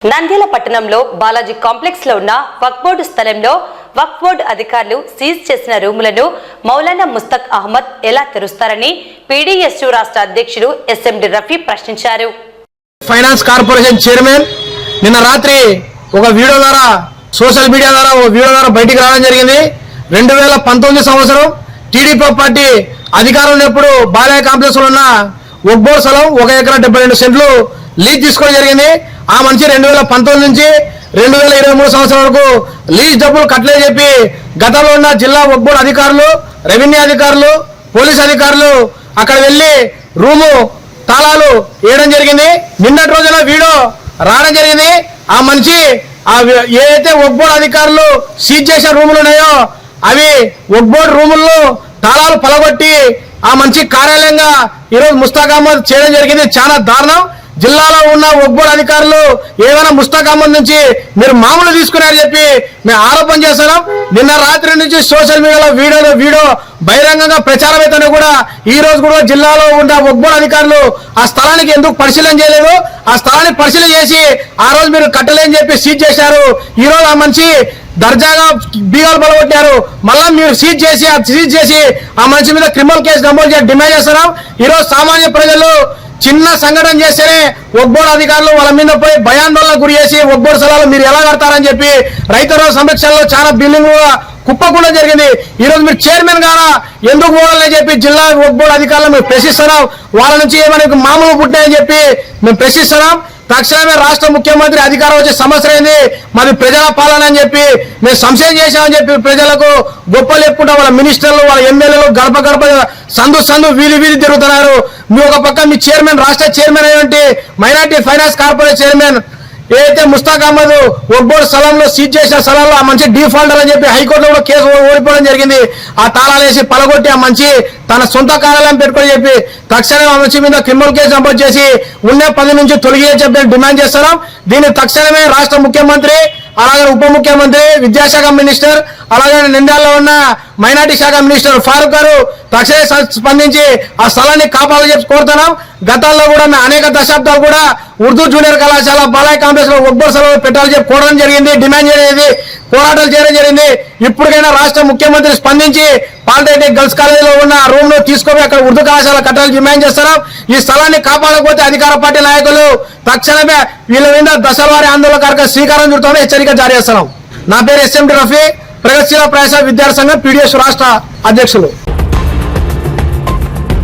నంద్యాల పట్టణంలో బాలాజీ కాంప్లెక్స్ లో ఉన్న వక్ఫ్ బోర్డు స్థలంలో వక్ఫ్ బోర్డు అధికారులు సీజ్ చేసిన రూములను మౌలానా ముస్తక్ అహ్మద్ ఎలా తెరుస్తారని పీడీఎస్యు రాష్ట్ర అధ్యక్షుడు ఎస్ఎండి రఫీ ప్రశ్నించారు. ఫైనాన్స్ కార్పొరేషన్ చైర్మన్ నిన్న రాత్రి ఒక వీడియో ద్వారా సోషల్ మీడియా ద్వారా బయటికి రావడం జరిగింది. 2019 సంవత్సరం టీడీపీ పార్టీ అధికారంలో ఎప్పుడు బాలాజీ కాంప్లెక్స్ లో ఉన్న వక్ఫ్ బోర్డు స్థలం 1 ఎకరా 72 సెంట్లు లీజ్ తీసుకోవడం జరిగింది. ఆ మనిషి 2019 నుంచి 2023 సంవత్సరం వరకు లీజ్ డబ్బులు కట్టలేని చెప్పి గతంలో ఉన్న జిల్లా వక్ఫ్ బోర్డు అధికారులు, రెవెన్యూ అధికారులు, పోలీస్ అధికారులు అక్కడ వెళ్లి రూము తాళాలు వేయడం జరిగింది. నిన్నటి రోజున వీడియో రావడం జరిగింది. ఆ మనిషి ఏదైతే వక్ఫ్ బోర్డు అధికారులు సీజ్ చేసిన రూములు ఉన్నాయో అవి వక్ఫ్ బోర్డు రూముల్లో తాళాలు పలగొట్టి ఆ మనిషి కార్యాలయంగా ఈరోజు ముస్తాక్ అహ్మద్ చేయడం జరిగింది. చాలా దారుణం. జిల్లాలో ఉన్న వక్ఫ్ బోర్డు అధికారులు ఏమైనా ముస్తాక్ అహ్మద్ నుంచి మీరు మామూలు తీసుకున్నారని చెప్పి మేము ఆరోపణ చేస్తున్నాం. నిన్న రాత్రి నుంచి సోషల్ మీడియాలో వీడియో బహిరంగంగా ప్రచారం అయితేనే కూడా ఈ రోజు కూడా జిల్లాలో ఉన్న వక్ఫ్ బోర్డు అధికారులు ఆ స్థలానికి ఎందుకు పరిశీలన చేయలేదు? ఆ స్థలాన్ని పరిశీలన చేసి ఆ రోజు మీరు కట్టలేని చెప్పి సీజ్ చేశారు. ఈ రోజు ఆ మనిషి దర్జాగా బీగాలు బలగొట్టారు. మళ్ళా మీరు సీజ్ చేసి ఆ మనిషి మీద క్రిమినల్ కేసు నమోదు చేసి డిమాండ్ చేస్తున్నాం. ఈరోజు సామాన్య ప్రజలు చిన్న సంఘటన చేస్తేనే వక్ఫ్ బోర్డు అధికారులు వాళ్ళ మీద పోయి భయాందోళనకు గురి చేసి వక్ఫ్ బోర్డు స్థలాలు మీరు ఎలా కడతారని చెప్పి రైతుల సంరక్షణలో చాలా బిల్డింగ్ కుప్పకుండా జరిగింది. ఈ రోజు మీరు చైర్మన్ గారా ఎందుకు పోవాలని చెప్పి జిల్లా వక్ఫ్ బోర్డు అధికారులు మేము ప్రశ్నిస్తున్నాం. వాళ్ళ నుంచి ఏమైనా మామూలు పుట్టాయని చెప్పి మేము ప్రశ్నిస్తున్నాం. తక్షణమే రాష్ట్ర ముఖ్యమంత్రి అధికారం వచ్చే సమస్య అయింది. మరి ప్రజల పాలన అని చెప్పి మేము సంశయం చేశామని చెప్పి ప్రజలకు గొప్పలు చెప్పుకుంటా వాళ్ళ మినిస్టర్లు, వాళ్ళ ఎమ్మెల్యేలు గడప సందు వీధి తిరుగుతున్నారు. మీ ఒక పక్క మీ చైర్మన్, రాష్ట్ర చైర్మన్ అయినటువంటి మైనార్టీ ఫైనాన్స్ కార్పొరేషన్ చైర్మన్ ఏదైతే ముస్తాక్ అహ్మద్ వక్ఫ్ బోర్డు స్థలంలో సీజ్ చేసిన స్థలంలో ఆ మంచి డిఫాల్టర్ అని చెప్పి హైకోర్టులో కూడా కేసు ఓడిపోవడం జరిగింది. ఆ తాళాలు వేసి పలగొట్టి ఆ మంచి తన సొంత కార్యాలయం పెట్టుకొని చెప్పి తక్షణమే ఆ మనిషి మీద క్రిమినల్ కేసు నమోదు చేసి ఉన్న 10 నుంచి తొలగించే చెప్పి డిమాండ్ చేస్తున్నాం. దీన్ని తక్షణమే రాష్ట్ర ముఖ్యమంత్రి, అలాగే ఉప ముఖ్యమంత్రి, విద్యాశాఖ మినిస్టర్, అలాగే నంద్యాలలో ఉన్న మైనార్టీ శాఖ మినిస్టర్ ఫారూక్ గారు తక్షణమే స్పందించి ఆ స్థలాన్ని కాపాడాలని చెప్పి కోరుతున్నాం. గతంలో కూడా అనేక దశాబ్దాలు కూడా ఉర్దూ జూనియర్ కళాశాల బాలాజీ కాంప్లెక్స్ లో వక్ఫ్ బోర్డు స్థలం పెట్టాలని చెప్పి కోరడం జరిగింది, డిమాండ్ చేయడం పోరాటాలు చేయడం జరిగింది. ఇప్పటికైనా రాష్ట్ర ముఖ్యమంత్రి స్పందించి పాలిటెక్నిక్ గర్ల్స్ కాలేజీలో ఉన్న రూమ్ ను తీసుకొని అక్కడ ఉర్దూ కళాశాల కట్టాలని డిమాండ్ చేస్తున్నాం. ఈ స్థలాన్ని కాపాడకపోతే అధికార పార్టీ నాయకులు తక్షణమే వీళ్ళ మీద దశలవారీ ఆందోళన శ్రీకారం చుడతామని హెచ్చరిక జారీ చేస్తున్నాం. నా పేరు ఎస్ఎండి రఫీ, ప్రగతిశీల ప్రజాసేవ విద్యార్థి సంఘం పీడీఎస్ రాష్ట్ర అధ్యక్షులు.